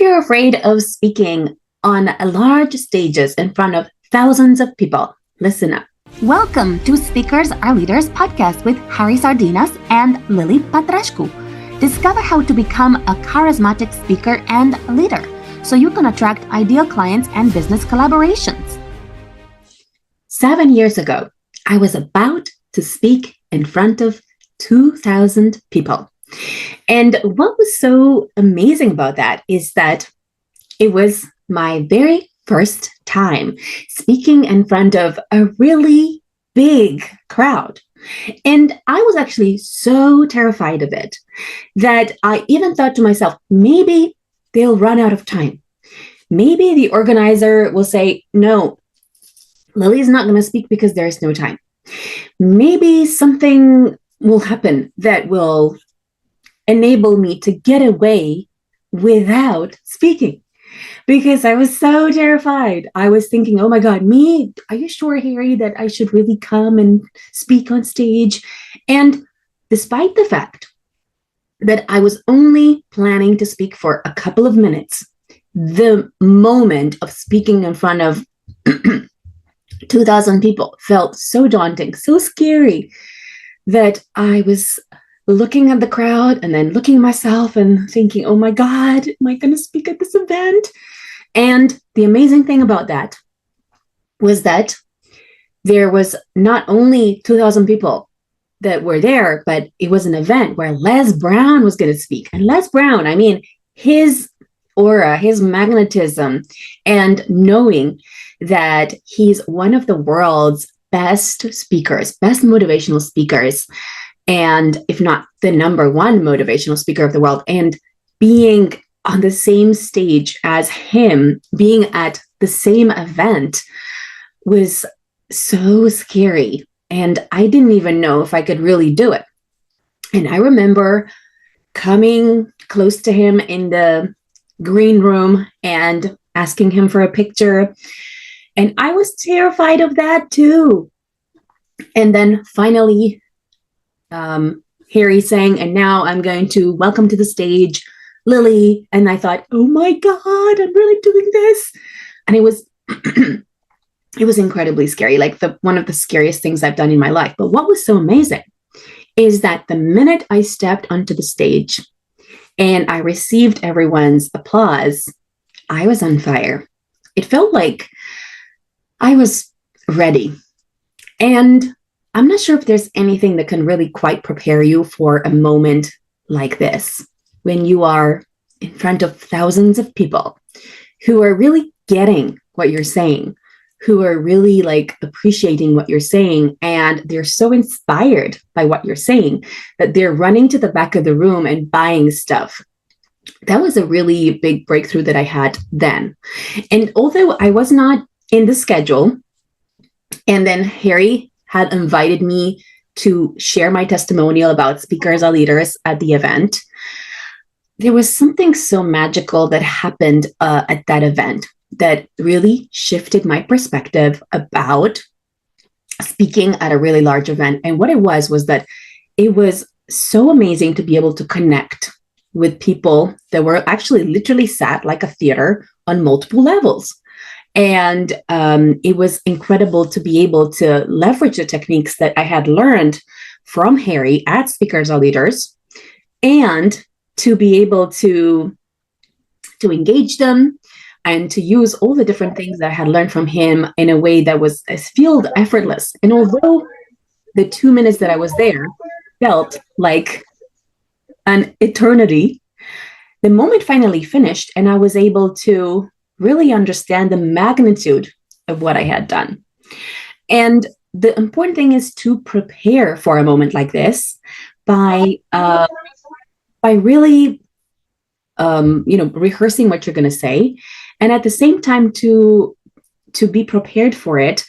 you're afraid of speaking on large stages in front of thousands of people, listen up. Welcome to Speakers Are Leaders podcast with Harry Sardinas and Lily Patrascu. Discover how to become a charismatic speaker and leader so you can attract ideal clients and business collaborations. 7 years ago, I was about to speak in front of 2,000 people. And what was so amazing about that is that it was my very first time speaking in front of a really big crowd. And I was actually so terrified of it that I even thought to myself, maybe they'll run out of time. Maybe the organizer will say, no, Lily's not going to speak because there is no time. Maybe something will happen that will enable me to get away without speaking, because I was so terrified. I was thinking, oh my God, me? Are you sure, Harry, that I should really come and speak on stage? And despite the fact that I was only planning to speak for a couple of minutes, the moment of speaking in front of 2,000 people felt so daunting, so scary, that I was looking at the crowd and then looking at myself and thinking, oh my God, am I going to speak at this event? And the amazing thing about that was that there was not only 2,000 people that were there, but it was an event where Les Brown was going to speak. And Les Brown, I mean, his aura, his magnetism, and knowing that he's one of the world's best speakers, best motivational speakers, and if not the number one motivational speaker of the world, and being on the same stage as him, being at the same event, was so scary. And I didn't even know if I could really do it. And I remember coming close to him in the green room and asking him for a picture. And I was terrified of that too. And then finally, Harry sang, and now I'm going to welcome to the stage Lily. And I thought, oh my God, I'm really doing this. And it was it was incredibly scary, like one of the scariest things I've done in my life. But what was so amazing is that the minute I stepped onto the stage and I received everyone's applause, I was on fire. It felt like I was ready. And I'm not sure if there's anything that can really quite prepare you for a moment like this, when you are in front of thousands of people who are really getting what you're saying, who are really like appreciating what you're saying, and they're so inspired by what you're saying that they're running to the back of the room and buying stuff. That was a really big breakthrough that I had then. And although I was not in the schedule, and then Harry had invited me to share my testimonial about Speakers Are Leaders at the event, there was something so magical that happened at that event that really shifted my perspective about speaking at a really large event. And what it was that it was so amazing to be able to connect with people that were actually literally sat like a theater on multiple levels. And it was incredible to be able to leverage the techniques that I had learned from Harry at Speakers Are Leaders, and to be able to engage them and to use all the different things that I had learned from him in a way that was felt effortless. And although the 2 minutes that I was there felt like an eternity, the moment finally finished and I was able to really understand the magnitude of what I had done. And the important thing is to prepare for a moment like this by really, rehearsing what you're going to say, and at the same time to be prepared for it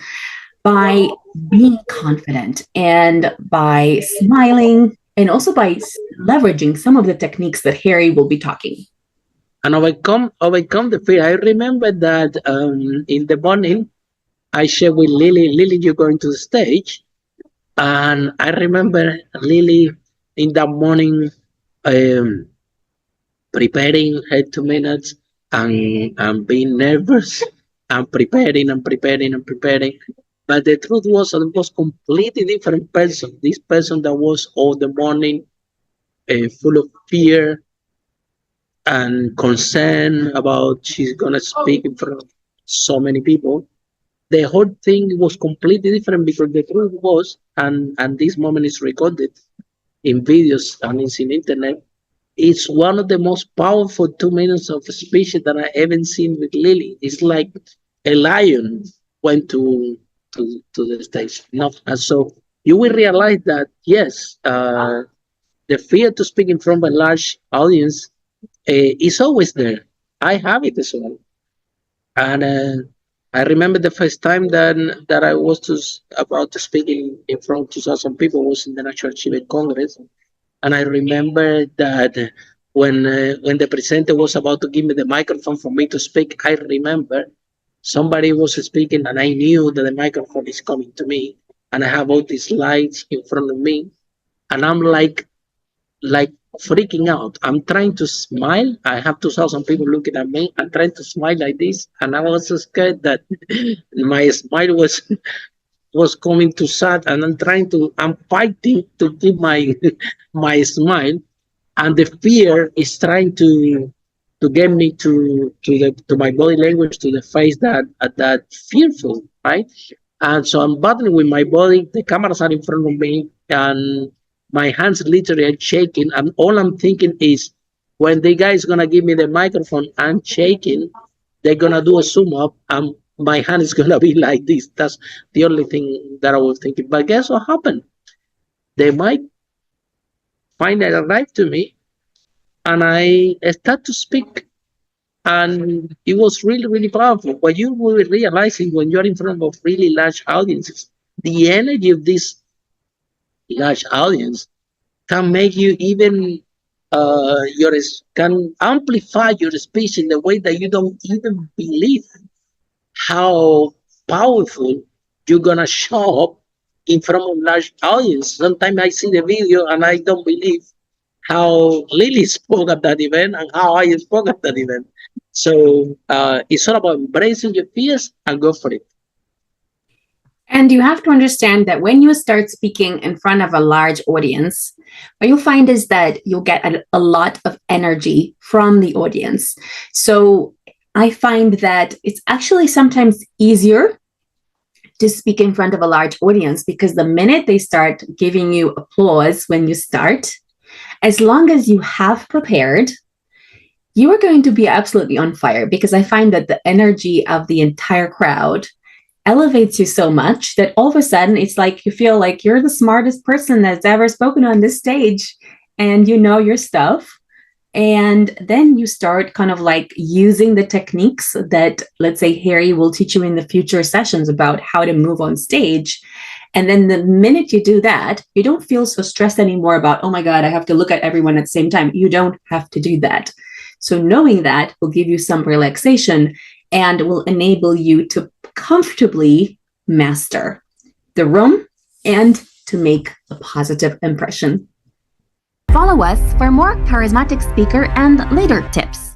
by being confident and by smiling, and also by leveraging some of the techniques that Harry will be talking. And overcome the fear. I remember that in the morning, I shared with Lily, you're going to the stage. And I remember Lily in the morning preparing her 2 minutes and being nervous and preparing and preparing and preparing. But the truth was, I was completely different person. This person that was all the morning full of fear and concern about she's gonna speak in front of so many people. The whole thing was completely different because the truth was, and this moment is recorded in videos and it's in internet. It's one of the most powerful 2 minutes of speech that I ever seen with Lily. It's like a lion went to the stage. No, and so you will realize that yes, the fear to speak in front of a large audience is always there. I have it as well, and I remember the first time that I was about to speak in front of 2,000 people was in the National Achievement Congress, and I remember that when the presenter was about to give me the microphone for me to speak, I remember somebody was speaking, and I knew that the microphone is coming to me, and I have all these lights in front of me, and I'm like freaking out. I'm trying to smile. I have 2,000 people looking at me. I'm trying to smile like this, and I was so scared that my smile was coming too sad, and I'm fighting to keep my my smile, and the fear is trying to get me to my body language, to the face that fearful, right? And so I'm battling with my body. The cameras are in front of me, and my hands literally are shaking. And all I'm thinking is, when the guy is gonna give me the microphone, I'm shaking. They're gonna do a zoom up, and my hand is gonna be like this. That's the only thing that I was thinking. But guess what happened? They might find it right to me, and I start to speak, and it was really, really powerful. What you will realizing when you're in front of really large audiences, the energy of this large audience can make you even can amplify your speech in the way that you don't even believe how powerful you're gonna show up in front of large audience. Sometimes I see the video and I don't believe how Lily spoke at that event and how I spoke at that event. So it's all about embracing your fears and go for it. And you have to understand that when you start speaking in front of a large audience, what you'll find is that you'll get a lot of energy from the audience. So I find that it's actually sometimes easier to speak in front of a large audience, because the minute they start giving you applause when you start, as long as you have prepared, you are going to be absolutely on fire, because I find that the energy of the entire crowd elevates you so much that all of a sudden it's like you feel like you're the smartest person that's ever spoken on this stage, and you know your stuff. And then you start kind of like using the techniques that, let's say, Harry will teach you in the future sessions about how to move on stage. And then the minute you do that, you don't feel so stressed anymore about, oh my God, I have to look at everyone at the same time. You don't have to do that. So knowing that will give you some relaxation and will enable you to comfortably master the room and to make a positive impression. Follow us for more charismatic speaker and leader tips.